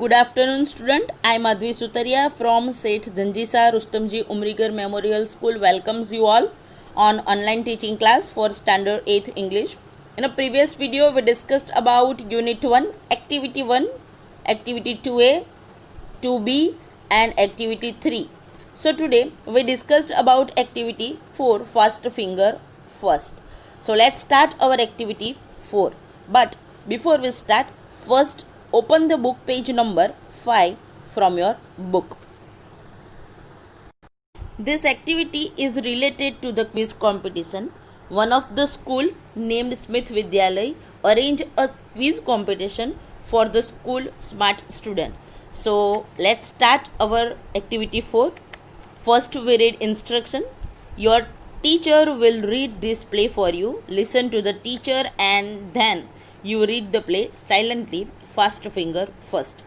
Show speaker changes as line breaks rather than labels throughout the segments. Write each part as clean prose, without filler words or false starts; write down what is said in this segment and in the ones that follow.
Good afternoon, student. I am Madhvi Sutaria from Seth Dhanjisa Rustamji Umrigar Memorial School. Welcomes you all on online teaching class for Standard 8th English. In a previous video, we discussed about Unit 1, Activity 1, Activity 2A, 2B, and Activity 3. So today we discussed about Activity 4, First Finger First. So let's start our Activity 4. But before we start, first open the book page number 5 from your book. This activity is related to the quiz competition. One of the school named Smith Vidyalay arranged a quiz competition for the school smart student. So let's start our activity 4. First we read instruction. Your teacher will read this play for you. Listen to the teacher and then you read the play silently, first finger first.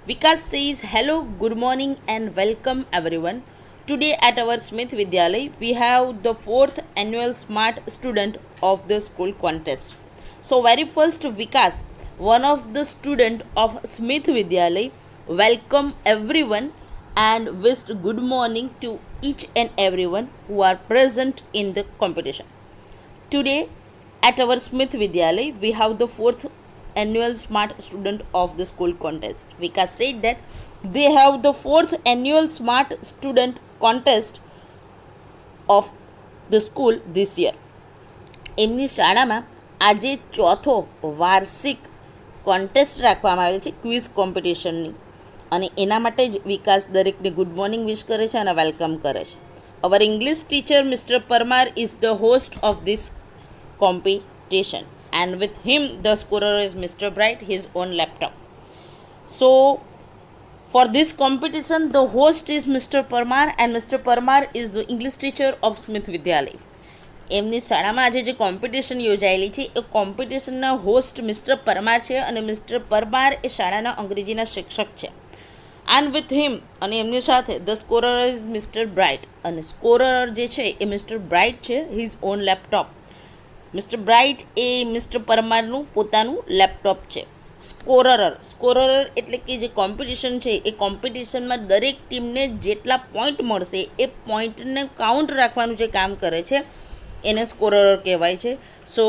Vikas says hello, good morning and welcome everyone. Today at our Smith Vidyalay, we have the 4th annual Smart Student of the School contest. So very first Vikas, one of the student of Smith Vidyalay, welcome everyone and wished good morning to each and everyone who are present in the competition. Today at our Smith Vidyalay, we have the 4th annual Smart Student of the School contest. Vikas said that they have the 4th annual Smart Student contest of the school this year. એમની શાળામાં આજે ચોથો વાર્ષિક contest રાખવામાં આવેલ છે quiz કોમ્પિટિશનની અને એના માટે જ વિકાસ દરેકને ગુડ મોર્નિંગ વિશ કરે છે અને વેલકમ કરે છે. Our English teacher mister Parmar is the host of this competition and with him the scorer is Mr. Bright, his own laptop. So for this competition the host is Mr. Parmar and Mr. Parmar is the English teacher of Smith Vidyalay. એમની શાળામાં આજે જે competition યોજાયેલી છે એ કોમ્પિટિશનના host mister Parmar છે અને mister Parmar એ શાળાના અંગ્રેજીના શિક્ષક છે. એન્ડ વિથ હિમ અને એમની સાથે the scorer is mister Bright અને સ્કોરર જે છે એ મિસ્ટર બ્રાઇટ છે his own laptop. Mister Bright એ મિસ્ટર પરમારનું પોતાનું લેપટોપ છે. સ્કોરર એટલે કે જે કોમ્પિટિશન છે એ કોમ્પિટિશનમાં દરેક ટીમને જેટલા પોઈન્ટ મળશે એ પોઈન્ટને કાઉન્ટ રાખવાનું જે કામ કરે છે એને સ્કોરર કહેવાય છે. So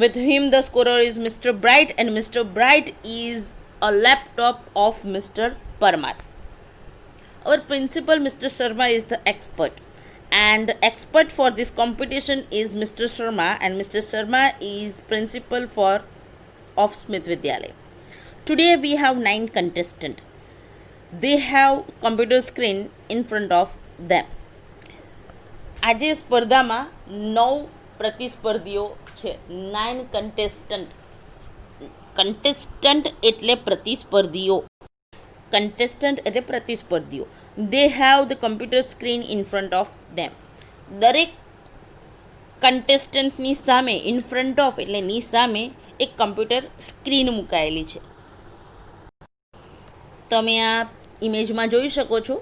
with him the scorer is mister Bright and Mister Bright is a laptop of Mister Parmar. Our principal Mister Sharma is the expert. And expert for this competition is Mr. Sharma and Mr. Sharma is principal of Smith Vidyalay. Today we have 9 contestants. They have computer screen in front of them. આજે સ્પર્ધામાં 9 પ્રતિસ્પર્ધીઓ છે. 9 contestant એટલે પ્રતિસ્પર્ધીઓ. They have the computer screen in front of them. દરેક કન્ટેસ્ટન્ટની સામે in front of એટલે ની સામે એક કમ્પ્યુટર સ્ક્રીન મુકાયેલી છે. તમે આ ઇમેજમાં જોઈ શકો છો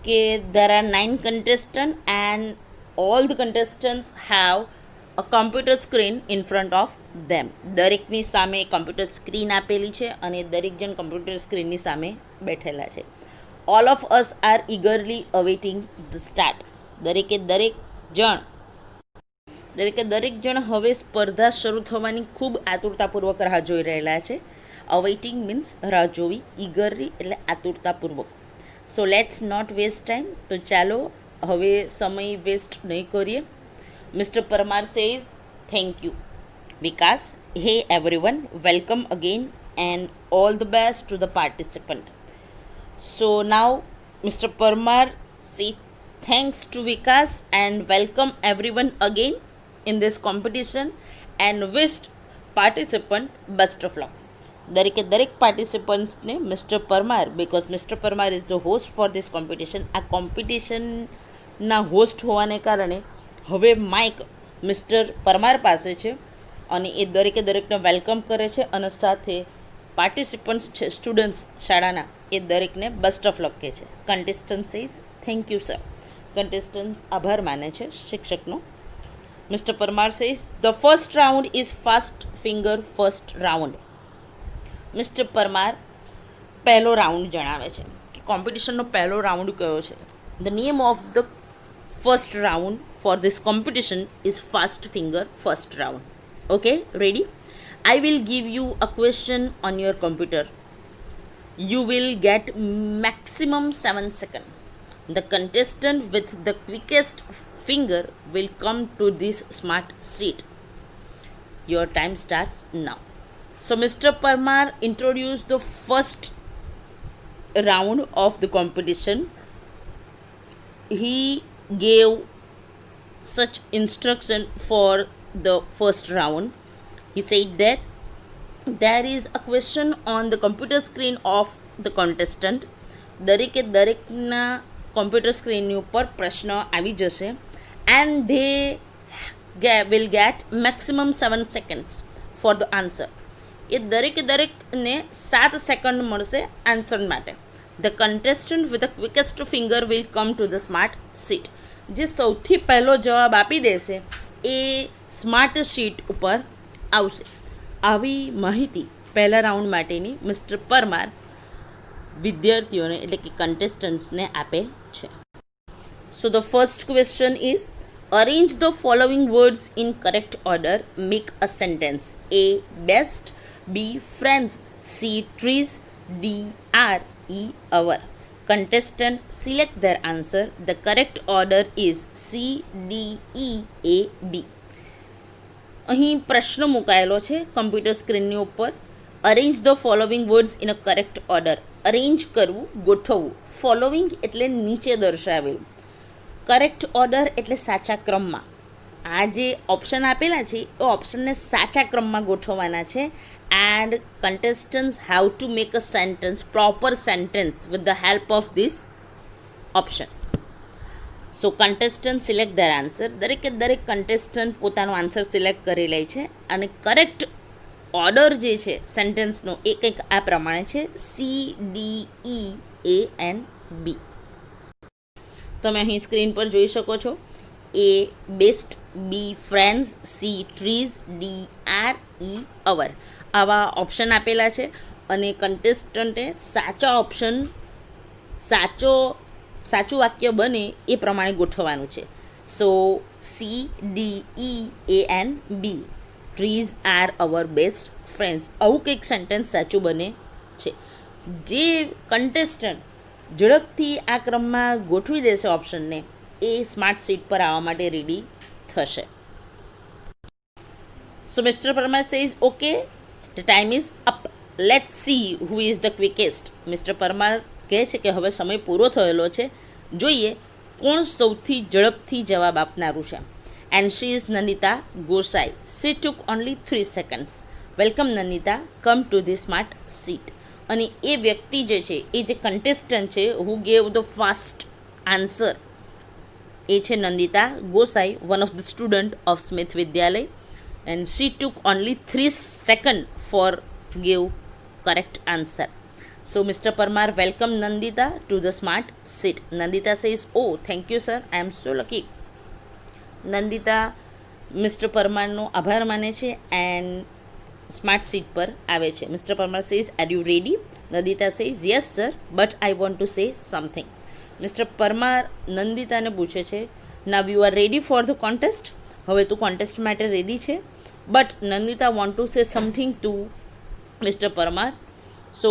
કે there are 9 contestants and all the contestants have a computer screen in front of them. દરેકની સામે કમ્પ્યુટર સ્ક્રીન આપેલી છે અને દરેક જણ કમ્પ્યુટર સ્ક્રીનની સામે બેઠેલા છે. All of us are eagerly awaiting the start. દરેકે દરેક જણ હવે સ્પર્ધા શરૂ થવાની ખૂબ આતુરતાપૂર્વક રાહ જોઈ રહેલા છે. અવેઇટિંગ મીન્સ રાહ જોવી, eagerly એટલે આતુરતાપૂર્વક. So let's not waste time. તો ચાલો હવે સમય વેસ્ટ નહીં કરીએ. Mister Parmar says thank you. Vikas, hey everyone, welcome again and all the best to the participant. So now Mr. Parmar say thanks to Vikas and welcome everyone again in this competition and wished participant best of luck. દરેક પાર્ટિસિપન્ટ્સને mister Parmar because mister Parmar is the host for this competition. આ કોમ્પિટિશનના host હોવાને કારણે હવે Mike mister Parmar પાસે છે અને એ દરેકને વેલકમ કરે છે અને સાથે પાર્ટિસિપન્ટ્સ છે સ્ટુડન્ટ્સ શાળાના એ દરેકને બેસ્ટ ઓફ લક કહે છે. Contestant says thank you sir. Contestants આભાર માને છે શિક્ષકનો. Mister Parmar says the first round is fast finger first round. Mr. Parmar, પહેલો રાઉન્ડ જણાવે છે કે કોમ્પિટિશનનો પહેલો રાઉન્ડ કયો છે. The name of the first round for this competition is fast finger first round. Okay, ready? I will give you a question on your computer. You will get maximum 7 seconds. The contestant with the quickest finger will come to this smart seat. Your time starts now. So Mr. Parmar introduced the first round of the competition. He gave such instruction for the first round. He said that there is a question on the computer screen of the contestant. દરેકે દરેકના computer સ્ક્રીનની ઉપર પ્રશ્ન આવી જશે and they will get maximum 7 seconds for the answer. એ દરેકે દરેકને 7 second મળશે આન્સર માટે. The contestant with the quickest finger will come to the smart seat. જે સૌથી પહેલો જવાબ આપી દેશે એ સ્માર્ટ શીટ ઉપર આવશે. આવી માહિતી પહેલા રાઉન્ડ માટેની મિસ્ટર પરમાર વિદ્યાર્થીઓને એટલે કે કન્ટેસ્ટન્ટ્સને આપે છે. So the first question is arrange the following words in correct order, make a sentence. A best, B friends, C trees, D are, E our. Contestant select their answer. The correct order is C, D, E, A, B. અહીં પ્રશ્ન મુકાયેલો છે computer સ્ક્રીનની ઉપર. Arrange the following words in a correct order. Arrange કરવું, ગોઠવવું. Following એટલે નીચે દર્શાવેલું. કરેક્ટ ઓર્ડર એટલે સાચા ક્રમમાં. આ જે ઓપ્શન આપેલા છે એ ઓપ્શનને સાચા ક્રમમાં ગોઠવવાના છે. And contestants have to make a sentence, proper sentence with the help of this option. So contestants select their answer. દરેકે દરેક contestant પોતાનો આન્સર સિલેક્ટ કરી લે છે અને કરેક્ટ ઓર્ડર જે છે સેન્ટેન્સનો એ કંઈક આ પ્રમાણે છે CDEANB. તમે અહીં સ્ક્રીન પર જોઈ શકો છો. A best, B friends, C trees, D are, E our. આવા ઓપ્શન આપેલા છે અને કન્ટેસ્ટન્ટે સાચા ઓપ્શન સાચું વાક્ય બને એ પ્રમાણે ગોઠવવાનું છે. સો CDEANB, trees are our best friends. આવું કંઈક સેન્ટેન્સ સાચું બને છે. જે કન્ટેસ્ટન્ટ ઝડપથી આ ક્રમમાં ગોઠવી દેશે ઓપ્શનને એ સ્માર્ટ સીટ પર આવવા માટે રેડી થશે. So mister Parmar says okay, the time is up, let's see who is the quickest. Mister Parmar કહે છે કે હવે સમય પૂરો થયેલો છે, જોઈએ કોણ સૌથી ઝડપથી જવાબ આપનારું છે. And she is Nandita Gosai. she took only 3 seconds. Welcome Nandita, come to the smart seat. અને એ વ્યક્તિ જે છે એ જે કન્ટેસ્ટન્ટ છે who gave the fast answer એ છે Nandita Gosai, one of the student of Smith Vidyalaya. And she took only 3 seconds for give correct answer. So Mr. Parmar welcome Nandita to the smart seat. Nandita says, oh thank you sir, I am so lucky. Nandita Mr. Parmarનો આભાર માને છે and smart seat પર આવે છે. Mr. Parmar says, are you ready? Nandita says, yes sir, but I want to say something. Mr. Parmar નંદિતાને પૂછે છે, now you are ready for the contest? હવે તું કોન્ટેસ્ટ માટે રેડી છે? But Nandita want to say something to mister Parmar. So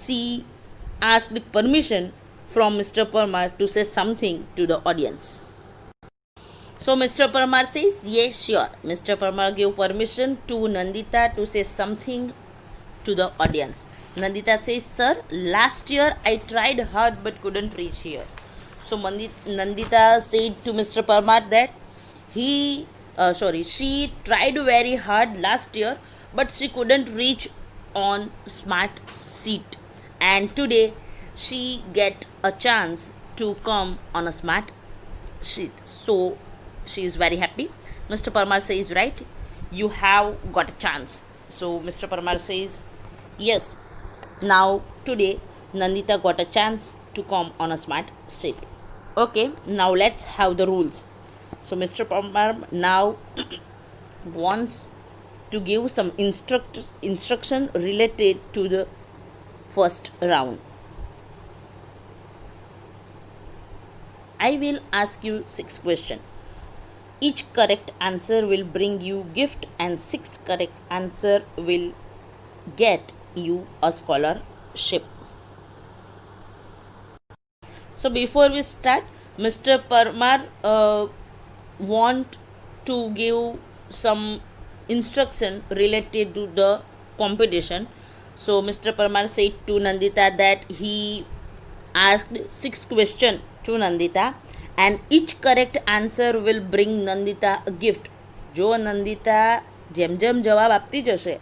she asked permission from mister Parmar to say something to the audience. So mister Parmar says yeah sure. Mister Parmar gave permission to Nandita to say something to the audience. Nandita says, sir, last year I tried hard but couldn't reach here. So Nandita said to Mr. Parmar that she tried very hard last year but she couldn't reach on smart seat, and today she get a chance to come on a smart seat, so she is very happy. Mr. Parmar says, right, you have got a chance. So Mr. Parmar says, yes, now today Nandita got a chance to come on a smart seat. Okay, now let's have the rules. So Mr. Parmar now wants to give some instruction related to the first round. I will ask you 6 questions. Each correct answer will bring you gift and 6 correct answer will get you a scholarship. So before we start, Mr. Parmar want to give some instruction related to the competition. So Mr. Parmar said to Nandita that he asked 6 questions to Nandita and each correct answer will bring Nandita a gift. જો નંદિતા જેમ જેમ જવાબ આપતી જશે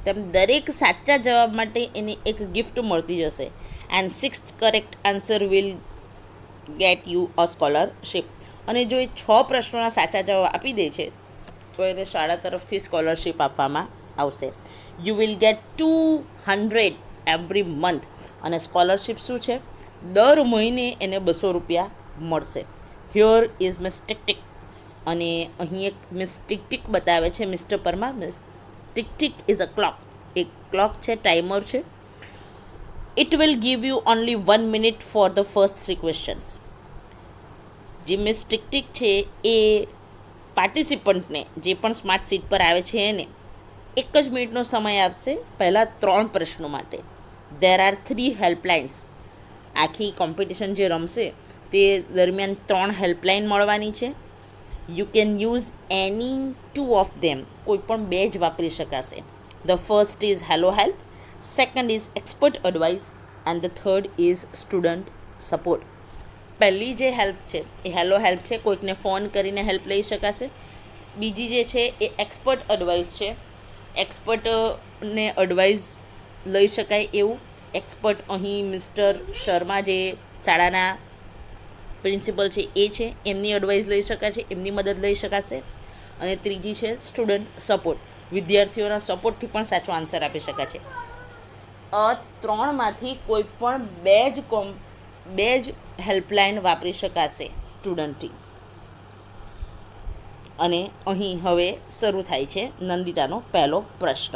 તેમ દરેક સાચા જવાબ માટે એને એક ગિફ્ટ મળતી જશે and 6th correct answer will get you a scholarship. અને જો એ 6 પ્રશ્નોના સાચા જવાબ આપી દે છે તો એને શાળા તરફથી સ્કોલરશિપ આપવામાં આવશે. You will get 200 every month. અને સ્કોલરશિપ શું છે? દર મહિને એને 200 રૂપિયા મળશે. Here is miss tick tick. અને અહીં એક મિસ ટિક ટિક બતાવે છે mister Parmar. Miss tick tick is a clock. એક ક્લોક છે, ટાઈમર છે. It will give you only 1 minute for the first 3 questions. જે મિસ ટિક ટિક છે એ પાર્ટિસિપન્ટને જે પણ સ્માર્ટ સીટ પર આવે છે એને 1 જ મિનિટનો સમય આપશે પહેલાં 3 પ્રશ્નો માટે. There are 3 helplines. આખી કોમ્પિટિશન જે રમશે તે દરમિયાન 3 હેલ્પલાઇન મળવાની છે. You can use any 2 of them. કોઈ પણ 2 જ વાપરી શકાશે. The first is hello help, second is expert advice and the third is student support. પહેલી જે હેલ્પ છે એ હેલો હેલ્પ છે, કોઈકને ફોન કરીને હેલ્પ લઈ શકાશે. બીજી જે છે એ એક્સપર્ટ એડવાઇસ છે, એક્સપર્ટને એડવાઇસ લઈ શકાય એવું. એક્સપર્ટ અહીં મિસ્ટર શર્મા જે શાળાના પ્રિન્સિપલ છે એ છે, એમની એડવાઇસ લઈ શકાશે, એમની મદદ લઈ શકાશે. અને ત્રીજી છે સ્ટુડન્ટ સપોર્ટ. વિદ્યાર્થીઓના સપોર્ટથી પણ સાચો આન્સર આપી શકાશે. 3માંથી કોઈ પણ 2 જ હેલ્પલાઇન વાપરી શકાશે સ્ટુડન્ટથી. અને અહીં હવે શરૂ થાય છે નંદિતાનો પહેલો પ્રશ્ન.